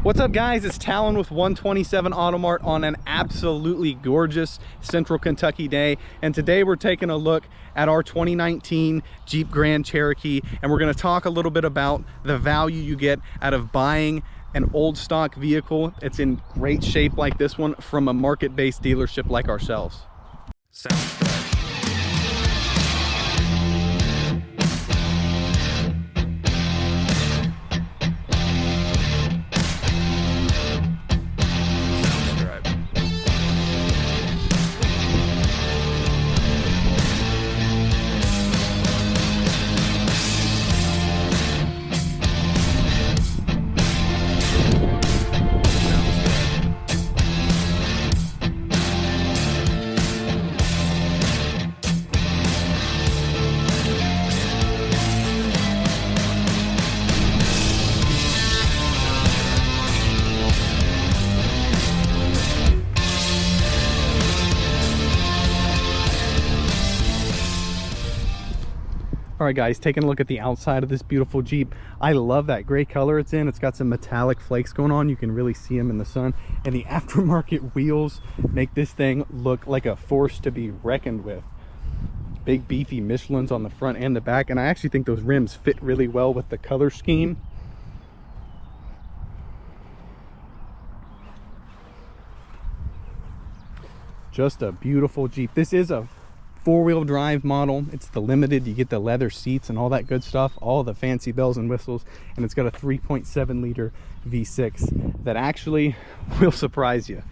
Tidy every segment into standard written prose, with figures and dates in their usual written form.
What's up guys, it's Talon with 127 Automart on an absolutely gorgeous Central Kentucky day, and today we're taking a look at our 2019 Jeep Grand Cherokee, and we're going to talk a little bit about the value you get out of buying an old stock vehicle. It's in great shape like this one from a market-based dealership like ourselves. Sounds good. All right guys, taking a look at the outside of this beautiful Jeep. I love that gray color it's in. It's got some metallic flakes going on. You can really see them in the sun. And the aftermarket wheels make this thing look like a force to be reckoned with. Big beefy Michelins on the front and the back. And I actually think those rims fit really well with the color scheme. Just a beautiful Jeep. This is a four-wheel drive model. It's the limited. You get the leather seats and all that good stuff, all the fancy bells and whistles, and it's got a 3.7 liter V6 that actually will surprise you.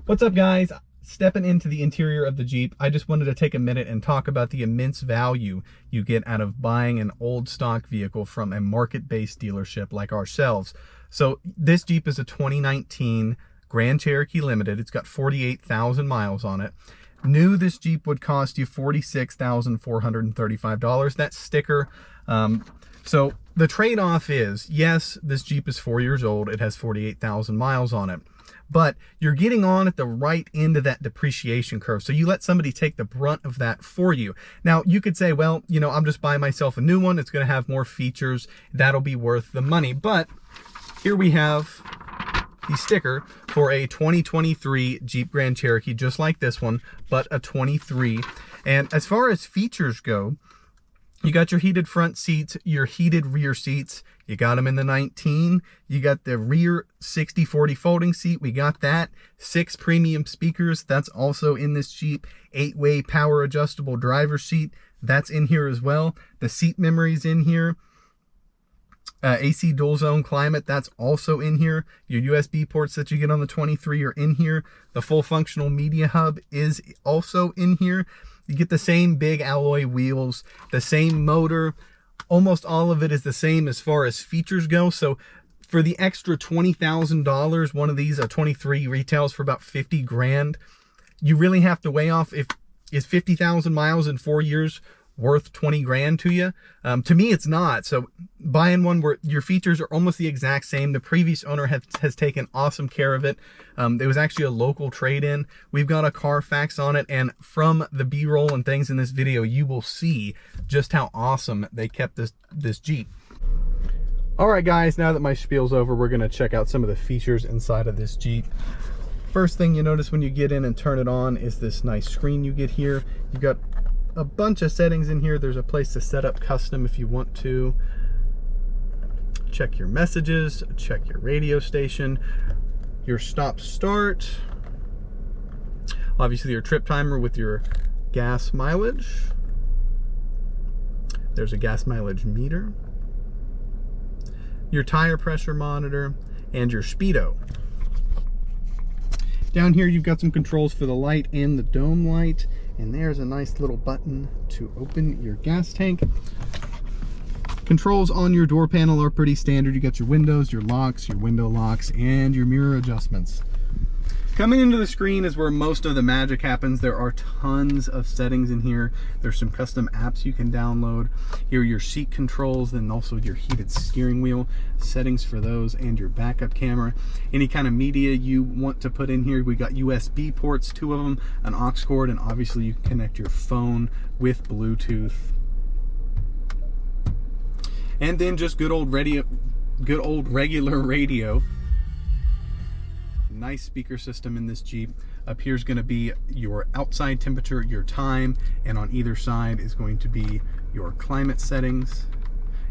What's up guys, stepping into the interior of the Jeep, I just wanted to take a minute and talk about the immense value you get out of buying an old stock vehicle from a market-based dealership like ourselves. So this Jeep is a 2019 Grand Cherokee Limited. It's got 48,000 miles on it. New, this Jeep would cost you $46,435. That's sticker. So the trade-off is, yes, this Jeep is 4 years old. It has 48,000 miles on it. But you're getting on at the right end of that depreciation curve. So you let somebody take the brunt of that for you. Now, you could say, well, you know, I'm just buying myself a new one. It's going to have more features. That'll be worth the money. But here we have the sticker for a 2023 Jeep Grand Cherokee, just like this one, but a 23. And as far as features go, you got your heated front seats, your heated rear seats. You got them in the 19. You got the rear 60/40 folding seat. We got that. 6 premium speakers. That's also in this Jeep. 8-way power adjustable driver seat. That's in here as well. The seat memory's in here. AC dual zone climate, that's also in here. Your USB ports that you get on the 23 are in here. The full functional media hub is also in here. You get the same big alloy wheels, the same motor. Almost all of it is the same as far as features go. So for the extra $20,000, one of these, a 23, retails for about 50 grand. You really have to weigh off, if is 50,000 miles in 4 years worth 20 grand to you? To me, it's not. So buying one where your features are almost the exact same. The previous owner has taken awesome care of it. It was actually a local trade-in. We've got a Carfax on it, and from the B-roll and things in this video, you will see just how awesome they kept this Jeep. All right, guys, now that my spiel's over, we're gonna check out some of the features inside of this Jeep. First thing you notice when you get in and turn it on is this nice screen you get here. You've got a bunch of settings in here. There's a place to set up custom if you want to. Check your messages, check your radio station, your stop start, obviously your trip timer with your gas mileage. There's a gas mileage meter, your tire pressure monitor, and your speedo. Down here you've got some controls for the light and the dome light. And there's a nice little button to open your gas tank. Controls on your door panel are pretty standard. You got your windows, your locks, your window locks, and your mirror adjustments. Coming into the screen is where most of the magic happens. There are tons of settings in here. There's some custom apps you can download. Here are your seat controls, and also your heated steering wheel, settings for those, and your backup camera. Any kind of media you want to put in here, we got USB ports, 2 of them, an aux cord, and obviously you can connect your phone with Bluetooth. And then just good old good old regular radio. Nice speaker system in this Jeep. Up here is going to be your outside temperature, your time, and on either side is going to be your climate settings.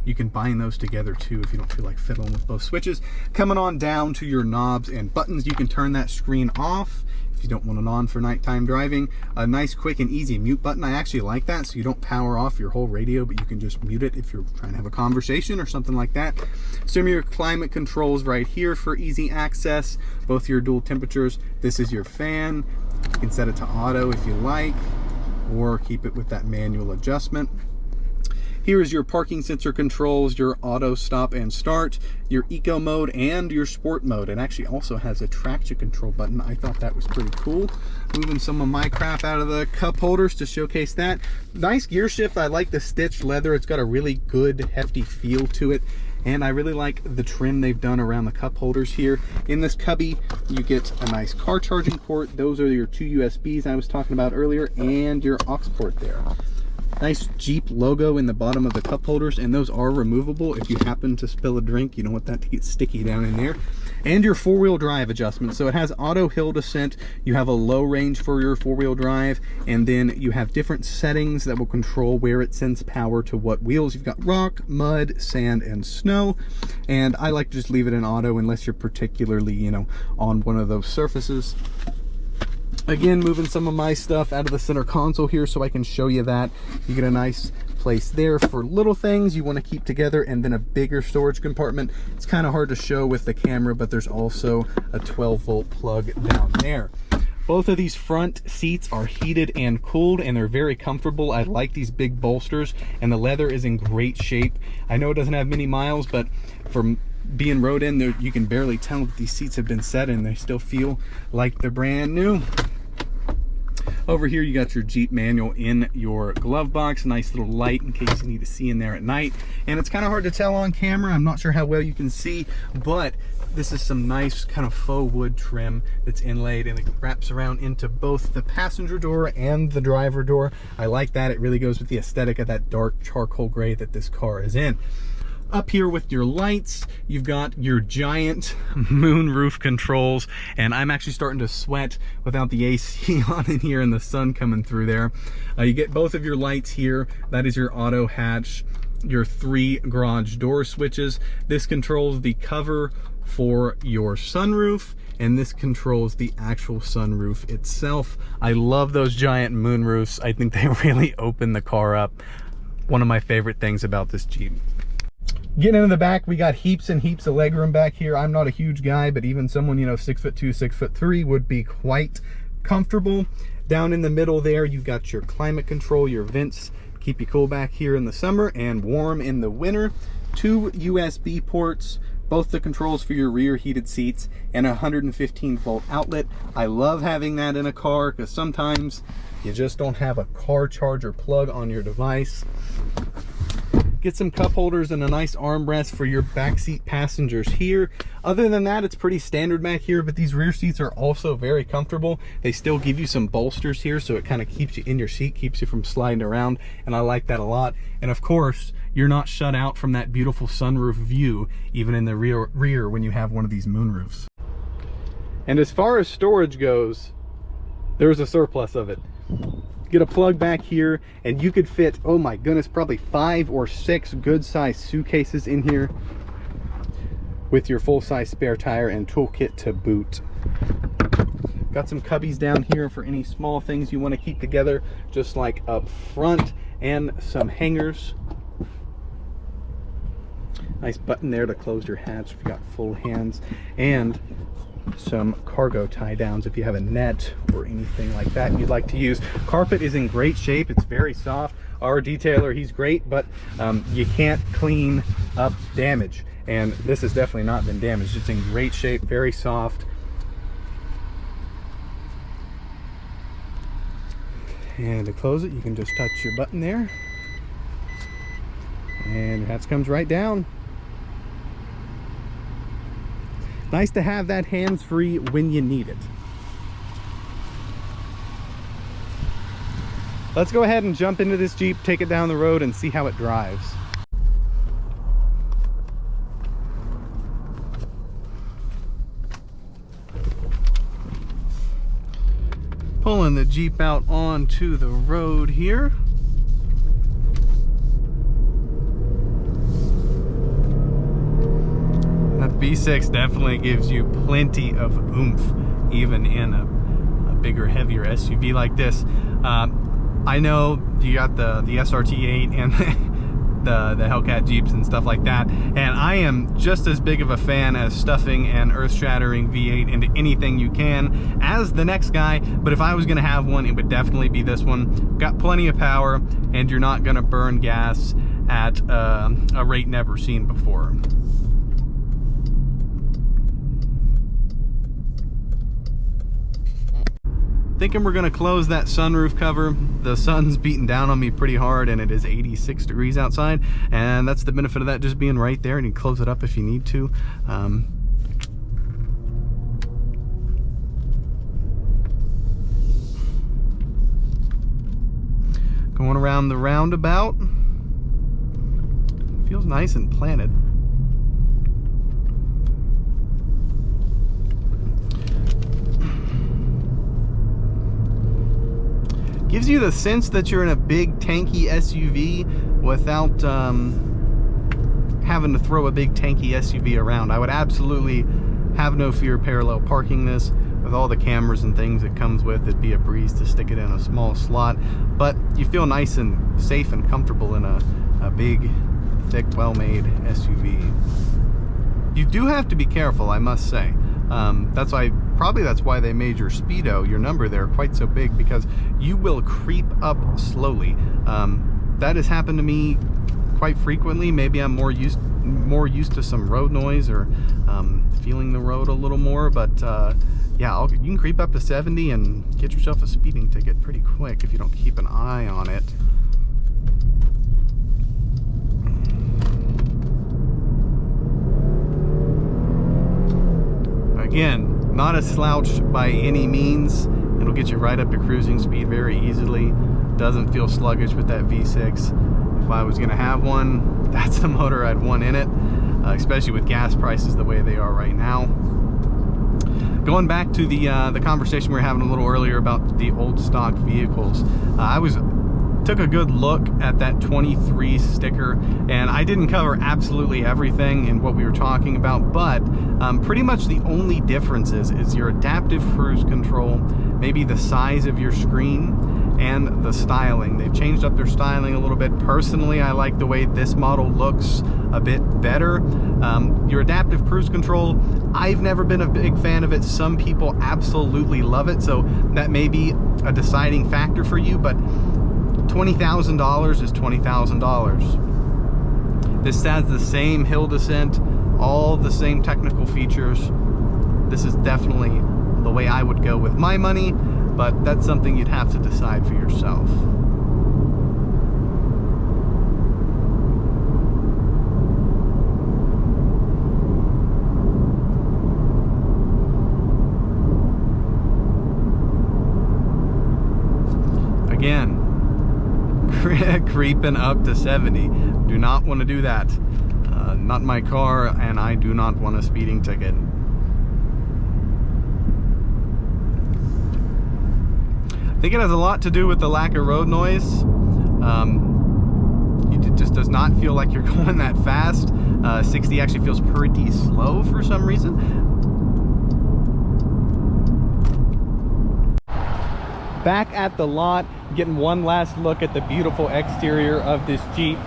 You can bind those together too if you don't feel like fiddling with both switches. Coming on down to your knobs and buttons, you can turn that screen off if you don't want it on for nighttime driving. A nice quick and easy mute button. I actually like that, so you don't power off your whole radio, but you can just mute it if you're trying to have a conversation or something like that. Some of your climate controls right here for easy access, both your dual temperatures. This is your fan. You can set it to auto if you like, or keep it with that manual adjustment. Here is your parking sensor controls, your auto stop and start, your eco mode, and your sport mode. It actually also has a traction control button. I thought that was pretty cool. Moving some of my crap out of the cup holders to showcase that. Nice gear shift. I like the stitched leather. It's got a really good hefty feel to it. And I really like the trim they've done around the cup holders here. In this cubby, you get a nice car charging port. Those are your 2 USBs I was talking about earlier, and your aux port there. Nice Jeep logo in the bottom of the cup holders, and those are removable. If you happen to spill a drink, you don't want that to get sticky down in there. And your 4-wheel drive adjustment. So it has auto hill descent, you have a low range for your 4-wheel drive, and then you have different settings that will control where it sends power to what wheels. You've got rock, mud, sand, and snow. And I like to just leave it in auto unless you're particularly, you know, on one of those surfaces. Again, moving some of my stuff out of the center console here so I can show you that. You get a nice place there for little things you want to keep together, and then a bigger storage compartment. It's kind of hard to show with the camera, but there's also a 12-volt plug down there. Both of these front seats are heated and cooled, and they're very comfortable. I like these big bolsters, and the leather is in great shape. I know it doesn't have many miles, but from being rode in there, you can barely tell that these seats have been set in. They still feel like they're brand new. Over here you got your Jeep manual in your glove box. Nice little light in case you need to see in there at night. And it's kind of hard to tell on camera. I'm not sure how well you can see, but this is some nice kind of faux wood trim that's inlaid, and it wraps around into both the passenger door and the driver door. I like that. It really goes with the aesthetic of that dark charcoal gray that this car is in. Up here with your lights, you've got your giant moon roof controls, and I'm actually starting to sweat without the AC on in here and the sun coming through there. You get both of your lights here. That is your auto hatch, your 3 garage door switches. This controls the cover for your sunroof, and this controls the actual sunroof itself. I love those giant moon roofs. I think they really open the car up. One of my favorite things about this Jeep. Getting into the back, we got heaps and heaps of legroom back here. I'm not a huge guy, but even someone, you know, 6'2", 6'3" would be quite comfortable. Down in the middle there, you've got your climate control, your vents, keep you cool back here in the summer and warm in the winter. 2 USB ports, both the controls for your rear heated seats, and a 115-volt outlet. I love having that in a car because sometimes you just don't have a car charger plug on your device. Get some cup holders and a nice armrest for your backseat passengers here. Other than that, it's pretty standard back here, but these rear seats are also very comfortable. They still give you some bolsters here, so it kind of keeps you in your seat, keeps you from sliding around, and I like that a lot. And of course, you're not shut out from that beautiful sunroof view, even in the rear when you have one of these moonroofs. And as far as storage goes, there's a surplus of it. Get a plug back here, and you could fit, oh my goodness, probably 5 or 6 good-sized suitcases in here with your full-size spare tire and toolkit to boot. Got some cubbies down here for any small things you want to keep together, just like up front, and some hangers. Nice button there to close your hatch if you got full hands, and some cargo tie downs if you have a net or anything like that you'd like to use. Carpet is in great shape. It's very soft. Our detailer, he's great, but you can't clean up damage, and this has definitely not been damaged. It's in great shape, very soft. And to close it, you can just touch your button there, and that comes right down. Nice to have that hands-free when you need it. Let's go ahead and jump into this Jeep, take it down the road, and see how it drives. Pulling the Jeep out onto the road here. That V6 definitely gives you plenty of oomph, even in a bigger, heavier SUV like this. I know you got the SRT8 and the Hellcat Jeeps and stuff like that, and I am just as big of a fan as stuffing an earth-shattering V8 into anything you can as the next guy, but if I was gonna have one, it would definitely be this one. Got plenty of power, and you're not gonna burn gas at a rate never seen before. Thinking we're gonna close that sunroof cover. The sun's beating down on me pretty hard, and it is 86 degrees outside, and that's the benefit of that just being right there, and you can close it up if you need to. Going around the roundabout, feels nice and planted. Gives you the sense that you're in a big tanky SUV without having to throw a big tanky SUV around. I would absolutely have no fear parallel parking this. With all the cameras and things it comes with, it'd be a breeze to stick it in a small slot. But you feel nice and safe and comfortable in a big, thick, well-made SUV. You do have to be careful, I must say. That's why they made your speedo, your number there, quite so big, because you will creep up slowly. That has happened to me quite frequently. Maybe I'm more used to some road noise, or feeling the road a little more. But yeah, you can creep up to 70 and get yourself a speeding ticket pretty quick if you don't keep an eye on it. Again, not a slouch by any means. It'll get you right up to cruising speed very easily. Doesn't feel sluggish with that V6. If I was gonna have one, that's the motor I'd want in it, especially with gas prices the way they are right now. Going back to the conversation we were having a little earlier about the old stock vehicles, took a good look at that 23 sticker, and I didn't cover absolutely everything in what we were talking about, but pretty much the only difference is your adaptive cruise control, maybe the size of your screen, and the styling. They've changed up their styling a little bit. Personally, I like the way this model looks a bit better. Your adaptive cruise control, I've never been a big fan of it. Some people absolutely love it, so that may be a deciding factor for you, but $20,000 is $20,000. This has the same hill descent, all the same technical features. This is definitely the way I would go with my money, but that's something you'd have to decide for yourself. Again, creeping up to 70. Do not want to do that. Not my car, and I do not want a speeding ticket. I think it has a lot to do with the lack of road noise. It just does not feel like you're going that fast. 60 actually feels pretty slow for some reason. Back at the lot, getting one last look at the beautiful exterior of this Jeep.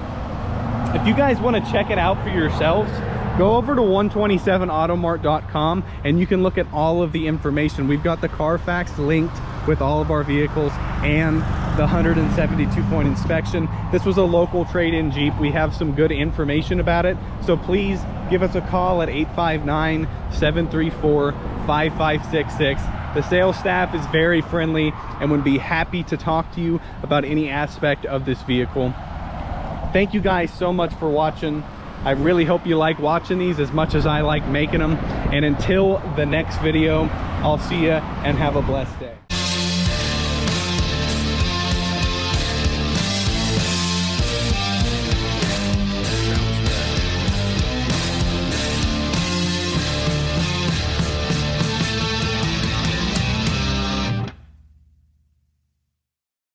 If you guys want to check it out for yourselves, go over to 127automart.com and you can look at all of the information. We've got the Carfax linked with all of our vehicles and the 172-point inspection. This was a local trade-in Jeep. We have some good information about it, so please give us a call at 859-734-5566. The sales staff is very friendly and would be happy to talk to you about any aspect of this vehicle. Thank you guys so much for watching. I really hope you like watching these as much as I like making them. And until the next video, I'll see you and have a blessed day.